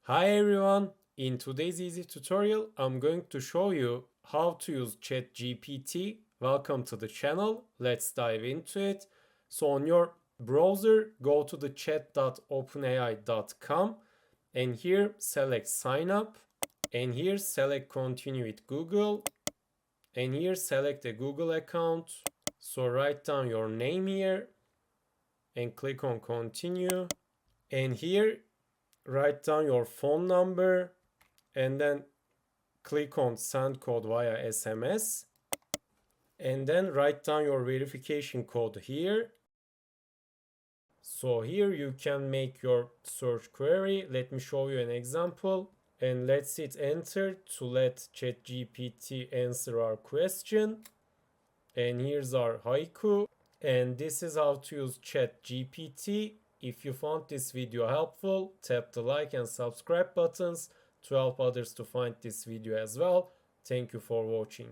Hi everyone! In today's easy tutorial, I'm going to show you how to use ChatGPT. Welcome to the channel. Let's dive into it. So on your browser, go to the chat.openai.com and here select sign up and here select continue with Google and here select a Google account. So write down your name here and click on continue and here write down your phone number and then click on send code via SMS and then write down your verification code here. So here you can make your search query. Let me show you an example and let's hit enter to let ChatGPT answer our question. And here's our haiku. And this is how to use ChatGPT. If you found this video helpful, tap the like and subscribe buttons to help others to find this video as well. Thank you for watching.